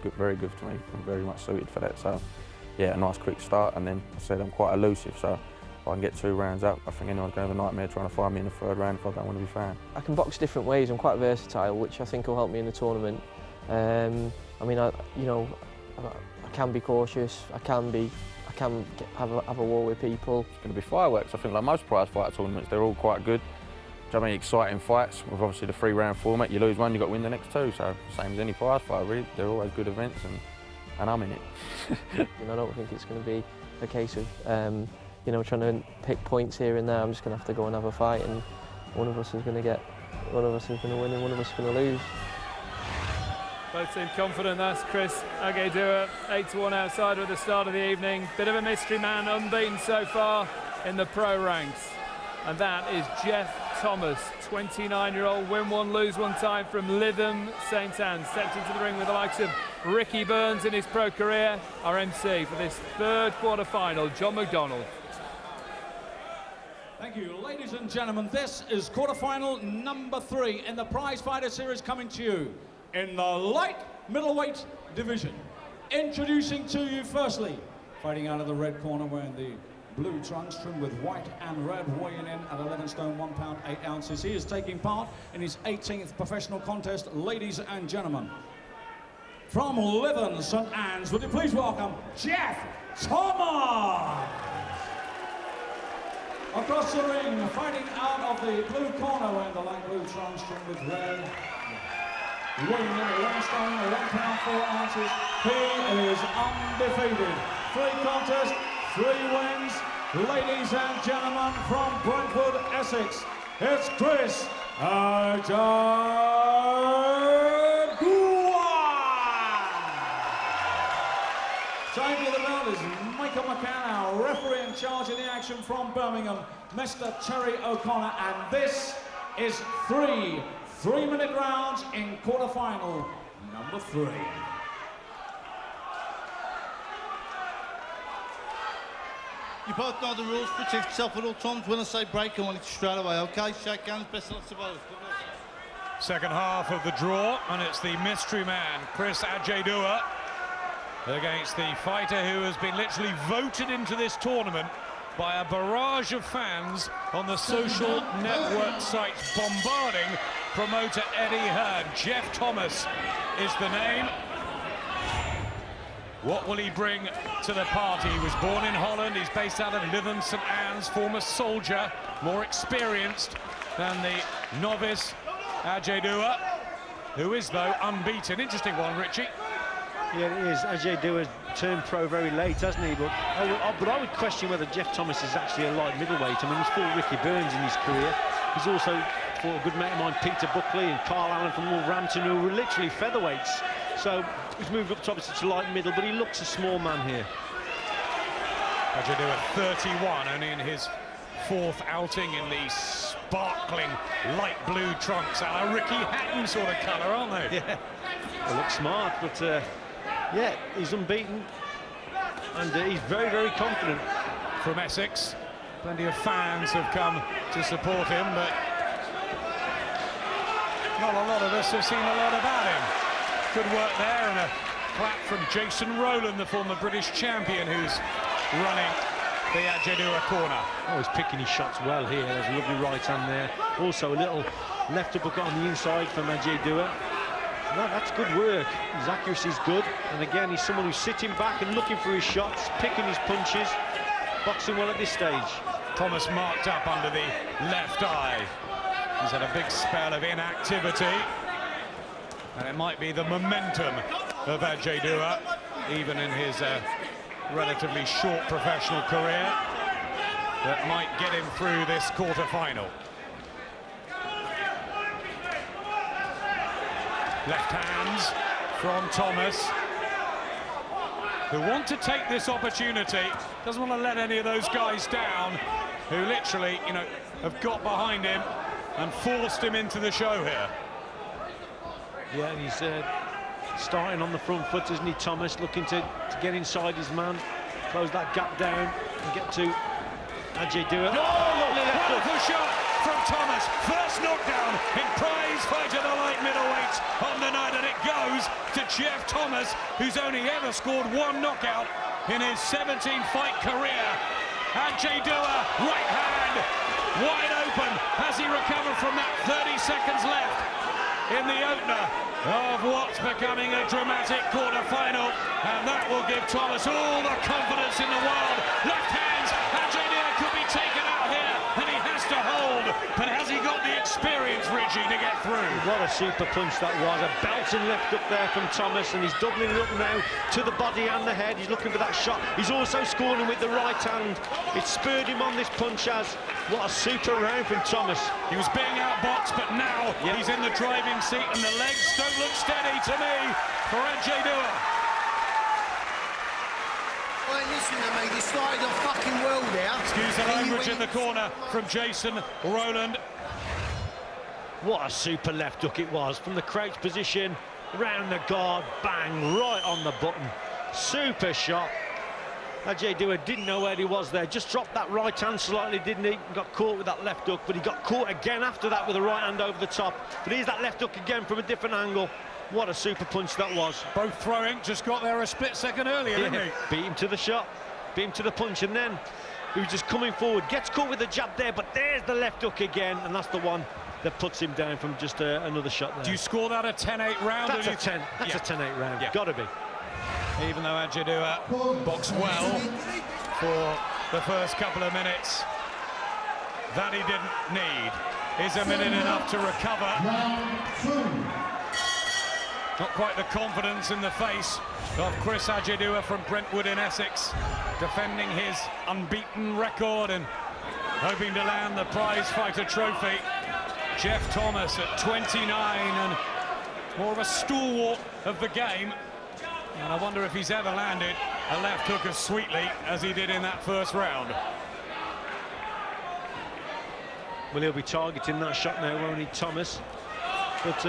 good, very good for me. I'm very much suited for that. So, yeah, a nice quick start, and then I said I'm quite elusive, so if I can get 2 rounds up, I think anyone's going to have a nightmare trying to find me in the 3rd round if I don't want to be found. I can box different ways. I'm quite versatile, which I think will help me in the tournament. I mean, I can be cautious. I can have a war with people. It's going to be fireworks. I think like most prize fighter tournaments, they're all quite good. Do you know what I mean? Exciting fights with obviously the 3-round format. You lose one, you've got to win the next 2. So same as any prize fight, really. They're always good events, and I'm in it. I don't think it's going to be a case of trying to pick points here and there. I'm just going to have to go and have a fight, and one of us is going to win, and one of us is going to lose. Both seem confident. That's Kris Agyei-Dua, 8-1 outsider at the start of the evening. Bit of a mystery man, unbeaten so far in the pro ranks. And that is Jeff Thomas, 29-year-old, win one, lose one time from Lytham St Anne's. Stepped into the ring with the likes of Ricky Burns in his pro career. Our MC for this 3rd quarter-final, John McDonald. Thank you, ladies and gentlemen. This is quarter-final number 3 in the Prizefighter series, coming to you in the light middleweight division. Introducing to you firstly, fighting out of the red corner, wearing the blue trunks trimmed with white and red, weighing in at 11 stone, 1 pound, 8 ounces. He is taking part in his 18th professional contest, ladies and gentlemen. From Lytham St Anne's, would you please welcome Jeff Thomas? Across the ring, fighting out of the blue corner, wearing the light blue trunks trimmed with red, weighing in at 11 stone, 1 pound, 4 ounces. He is undefeated. 3 contests, 3 wins. Ladies and gentlemen, from Brentford, Essex, it's Kris Agyei-Dua. Taking the belt is Michael McCann, our referee in charge of the action from Birmingham, Mr. Terry O'Connor, and this is 3 3-minute rounds in quarter-final number 3. You both know the rules. Protect yourself at all times. When I say break, I want it straight away, okay? Shake hands, best of luck to both. Second half of the draw, and it's the mystery man, Kris Agyei-Dua, against the fighter who has been literally voted into this tournament by a barrage of fans on the social network sites bombarding promoter Eddie Hearn. Jeff Thomas is the name. What will he bring to the party? He was born in Holland. He's based out of Lytham St Anne's, former soldier, more experienced than the novice Agyei-Dua, who is, though, unbeaten. Interesting one, Richie. Yeah, it is. Agyei-Dua turned pro very late, hasn't he? But I would question whether Jeff Thomas is actually a light middleweight. I mean, he's fought Ricky Burns in his career. He's also fought a good mate of mine, Peter Buckley, and Carl Allen from Wolverhampton, who were literally featherweights. So he's moved up to obviously to light middle, but he looks a small man here. Agyei-Dua 31, only in his 4th outing in the sparkling light blue trunks, a la Ricky Hatton sort of colour, aren't they? Yeah, they look smart, but yeah, he's unbeaten, and he's very, very confident. From Essex, plenty of fans have come to support him, but not a lot of us have seen a lot about him. Good work there, and a clap from Jason Rowland, the former British champion, who's running the Agyei-Dua corner. Oh, he's picking his shots well here. There's a lovely right hand there. Also a little left uppercut on the inside from Agyei-Dua. No, that's good work. His accuracy's good, and again, he's someone who's sitting back and looking for his shots, picking his punches, boxing well at this stage. Thomas marked up under the left eye. He's had a big spell of inactivity, and it might be the momentum of Agyei-Dua, even in his relatively short professional career, that might get him through this quarter-final. Left hands from Thomas, who want to take this opportunity, doesn't want to let any of those guys down, who literally, you know, have got behind him and forced him into the show here. Yeah, and he's starting on the front foot, isn't he, Thomas, looking to get inside his man, close that gap down and get to Agyei-Dua. Oh, lovely left hook shot from Thomas. First knockdown in Prizefighter, the light middleweights on the night, and it goes to Jeff Thomas, who's only ever scored one knockout in his 17-fight career. Agyei-Dua, right hand, wide open. Has he recovered from that? 30 seconds left in the opener of what's becoming a dramatic quarter-final, and that will give Thomas all the confidence in the world. Left hands, Agyei-Dua could be taken out here, and he has to hold, but has he got the experience, Richie, to get through? What a super punch that was, a belting left up there from Thomas, and he's doubling it up now to the body and the head. He's looking for that shot. He's also scoring with the right hand. It spurred him on, this punch as. What a super round from Thomas. He was being outboxed, but now he's in the driving seat, and the legs don't look steady to me for Agyei-Dua. Well, listen to me, you started the fucking world out. Excuse the language in the corner from Jason Rowland. What a super left hook it was, from the crouch position, round the guard, bang, right on the button. Super shot. Agyei-Dua didn't know where he was there, just dropped that right hand slightly, didn't he? Got caught with that left hook, but he got caught again after that with the right hand over the top. But here's that left hook again from a different angle. What a super punch that was. Both throwing, just got there a split second earlier, didn't he? Beat him to the shot, beat him to the punch, and then he was just coming forward, gets caught with the jab there, but there's the left hook again, and that's the one that puts him down from just another shot there. Do you score that a 10-8 round? That's a 10. That's a 10-8 round. Yeah. Gotta be. Even though Agyei-Dua boxed well for the first couple of minutes, that he didn't need. Is a minute enough to recover? Not quite the confidence in the face of Kris Agyei-Dua from Brentwood in Essex, defending his unbeaten record and hoping to land the Prizefighter trophy. Jeff Thomas at 29 and more of a stalwart of the game. And I wonder if he's ever landed a left hook as sweetly as he did in that first round. Well, he'll be targeting that shot now, won't he, Thomas? But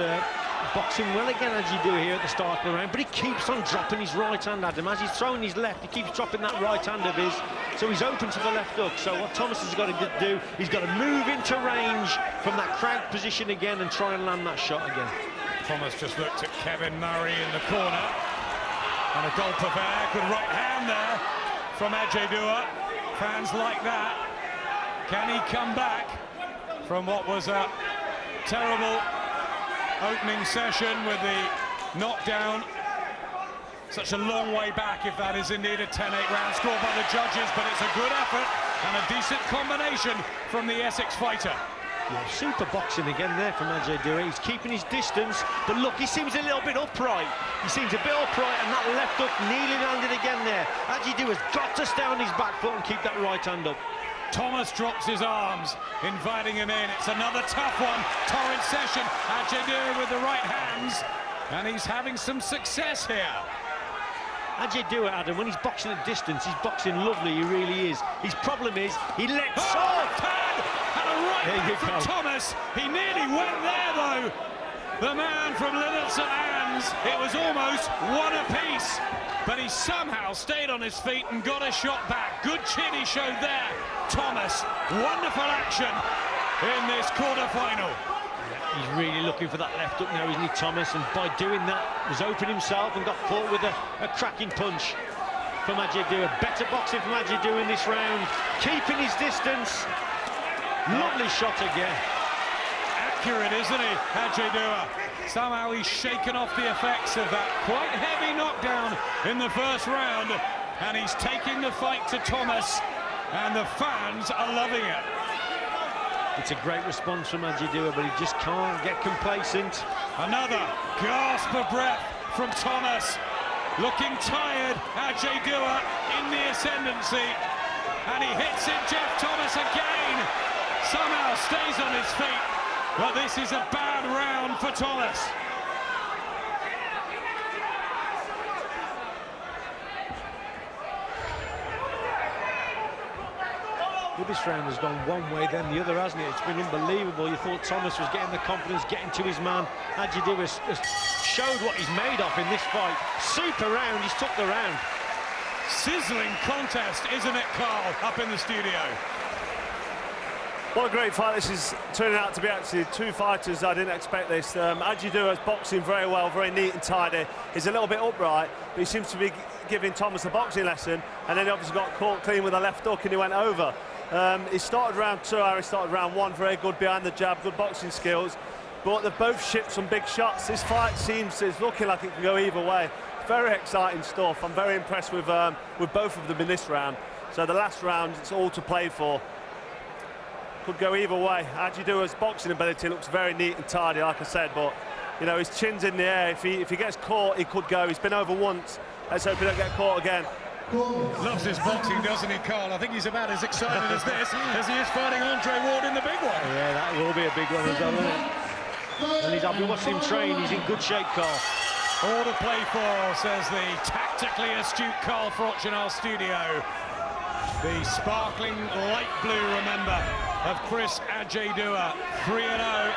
boxing well again, Agyei-Dua here at the start of the round, but he keeps on dropping his right hand at him. As he's throwing his left, he keeps dropping that right hand of his, so he's open to the left hook. So what Thomas has got to do, he's got to move into range from that crouch position again and try and land that shot again. Thomas just looked at Kevin Murray in the corner, and a gulp of air, good right hand there from Agyei-Dua. Fans like that. Can he come back from what was a terrible opening session with the knockdown? Such a long way back if that is indeed a 10-8 round score by the judges, but it's a good effort and a decent combination from the Essex fighter. Yeah, super boxing again there from Agyei-Dua. He's keeping his distance, but look, he seems a little bit upright. He seems a bit upright, and that left hook nearly landed again there. Agyei-Dua's got to stay on his back foot and keep that right hand up. Thomas drops his arms, inviting him in. It's another tough one. Torrid session. Agyei-Dua with the right hands, and he's having some success here. Agyei-Dua, Adam, when he's boxing at distance, he's boxing lovely, he really is. His problem is, he lets off. And a right from Thomas. He nearly went there, though. The man from Liverpool St Anne's. It was almost one apiece, but he somehow stayed on his feet and got a shot back. Good chin he showed there, Thomas. Wonderful action in this quarter-final. He's really looking for that left hook now, isn't he, Thomas? And by doing that, was open himself and got caught with a cracking punch from Agyei-Dua. Better boxing from Agyei-Dua in this round, keeping his distance. Lovely shot again. Accurate, isn't he, Agyei-Dua? Somehow he's shaken off the effects of that quite heavy knockdown in the first round, and he's taking the fight to Thomas, and the fans are loving it. It's a great response from Agyei-Dua, but he just can't get complacent. Another gasp of breath from Thomas. Looking tired, Agyei-Dua in the ascendancy, and he hits it. Jeff Thomas again. Somehow stays on his feet, but this is a bad round for Thomas. Well, this round has gone one way, then the other, hasn't it? It's been unbelievable. You thought Thomas was getting the confidence, getting to his man. Agyei-Dua has showed what he's made of in this fight. Super round, he's took the round. Sizzling contest, isn't it, Carl, up in the studio? What a great fight this is turning out to be. Actually, two fighters. I didn't expect this. Agyei-Dua's boxing very well, very neat and tidy. He's a little bit upright, but he seems to be giving Thomas a boxing lesson, and then he obviously got caught clean with a left hook and he went over. He started round 2, Harry started round 1, very good behind the jab, good boxing skills, but they've both shipped some big shots. This fight it's looking like it can go either way. Very exciting stuff. I'm very impressed with both of them in this round. So the last round, it's all to play for. Could go either way. Agyei-Dua's boxing ability looks very neat and tidy, like I said, but you know, his chin's in the air. If he gets caught, he could go. He's been over once. Let's hope he don't get caught again. Loves his boxing, doesn't he, Carl? I think he's about as excited as this as he is fighting Andre Ward in the big one. Yeah, that will be a big one as well, isn't it? And I've been watching him train. He's in good shape, Carl. All to play for, says the tactically astute Carl Froch in our studio. The sparkling light blue, remember, of Kris Agyei-Dua, 3-0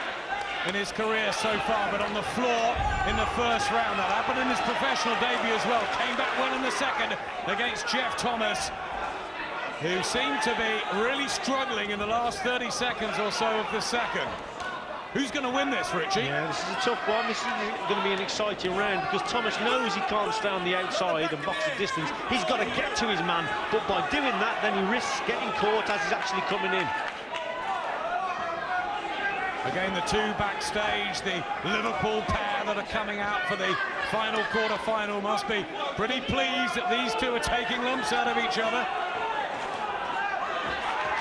in his career so far, but on the floor in the first round. That happened in his professional debut as well. Came back well in the second against Jeff Thomas, who seemed to be really struggling in the last 30 seconds or so of the second. Who's going to win this, Richie? Yeah, this is a tough one. This is going to be an exciting round because Thomas knows he can't stay on the outside and box the distance. He's got to get to his man, but by doing that, then he risks getting caught as he's actually coming in. Again, the two backstage, the Liverpool pair that are coming out for the final quarter-final must be pretty pleased that these two are taking lumps out of each other.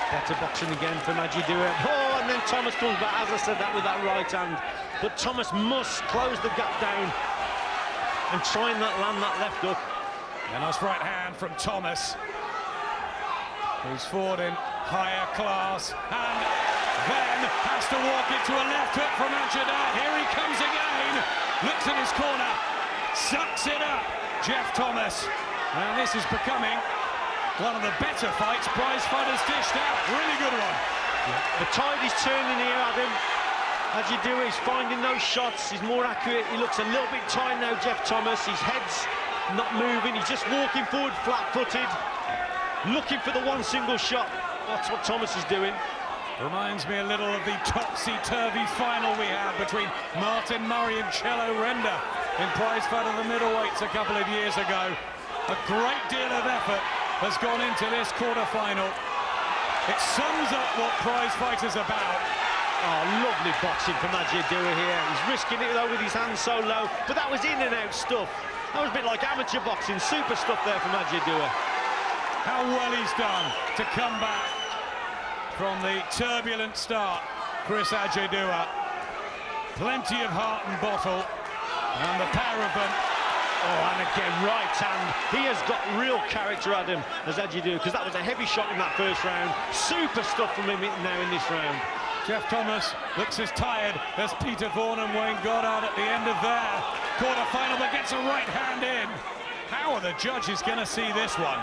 Better boxing again from Agyei-Dua. Oh, and then Thomas comes back, as I said, that with that right hand. But Thomas must close the gap down and try and land that left hook. A nice right hand from Thomas, who's fought in higher class, and then has to walk into a left hook from Agyei-Dua. Here he comes again, looks in his corner, sucks it up, Jeff Thomas. And this is becoming one of the better fights Prizefighter's dished out. Really good one. Yeah. The tide is turning here, Adam. Agyei-Dua is finding those shots. He's more accurate. He looks a little bit tired now, Jeff Thomas. His head's not moving. He's just walking forward flat-footed, looking for the one single shot. That's what Thomas is doing. Reminds me a little of the topsy-turvy final we had between Martin Murray and Cello Render in Prizefighter the Middleweights a couple of years ago. A great deal of effort has gone into this quarter-final. It sums up what Prizefighter's about. Oh, lovely boxing from Agyei-Dua here. He's risking it though with his hands so low, but that was in and out stuff. That was a bit like amateur boxing, super stuff there from Agyei-Dua. How well he's done to come back from the turbulent start, Kris Agyei-Dua. Plenty of heart and bottle, and the pair of them. Oh, and again, right hand. He has got real character, Adam, as Agyei-Dua, because that was a heavy shot in that first round. Super stuff from him now in this round. Jeff Thomas looks as tired as Peter Vaughan and Wayne Goddard at the end of their quarter-final, but gets a right hand in. How are the judges going to see this one?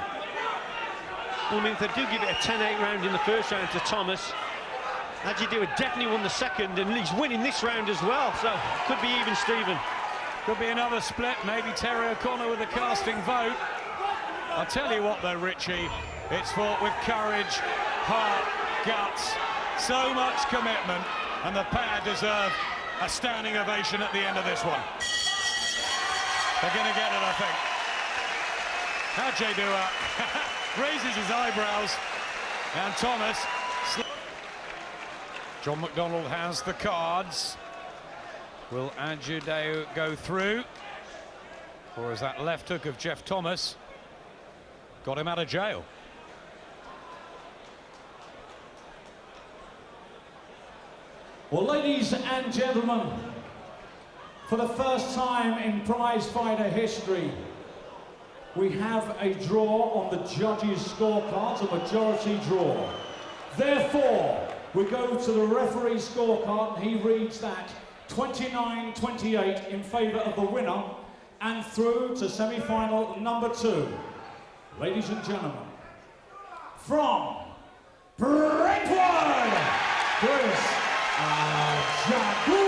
Well, I mean, if they do give it a 10-8 round in the first round to Thomas, Agyei-Dua definitely won the second, and he's winning this round as well, so could be even, Stephen. Could be another split, maybe Terry O'Connor with the casting vote. I'll tell you what though, Richie, it's fought with courage, heart, guts, so much commitment, and the pair deserve a standing ovation at the end of this one. They're going to get it, I think. Agyei-Dua raises his eyebrows, and Thomas... John McDonald has the cards. Will Agyei-Dua go through? Or is that left hook of Jeff Thomas got him out of jail? Well, ladies and gentlemen, for the first time in Prizefighter history, we have a draw on the judges' scorecards, a majority draw. Therefore, we go to the referee's scorecard, and he reads that 29-28 in favour of the winner, and through to semi-final number 2. Ladies and gentlemen, from Brentwood, Kris Agyei-Dua.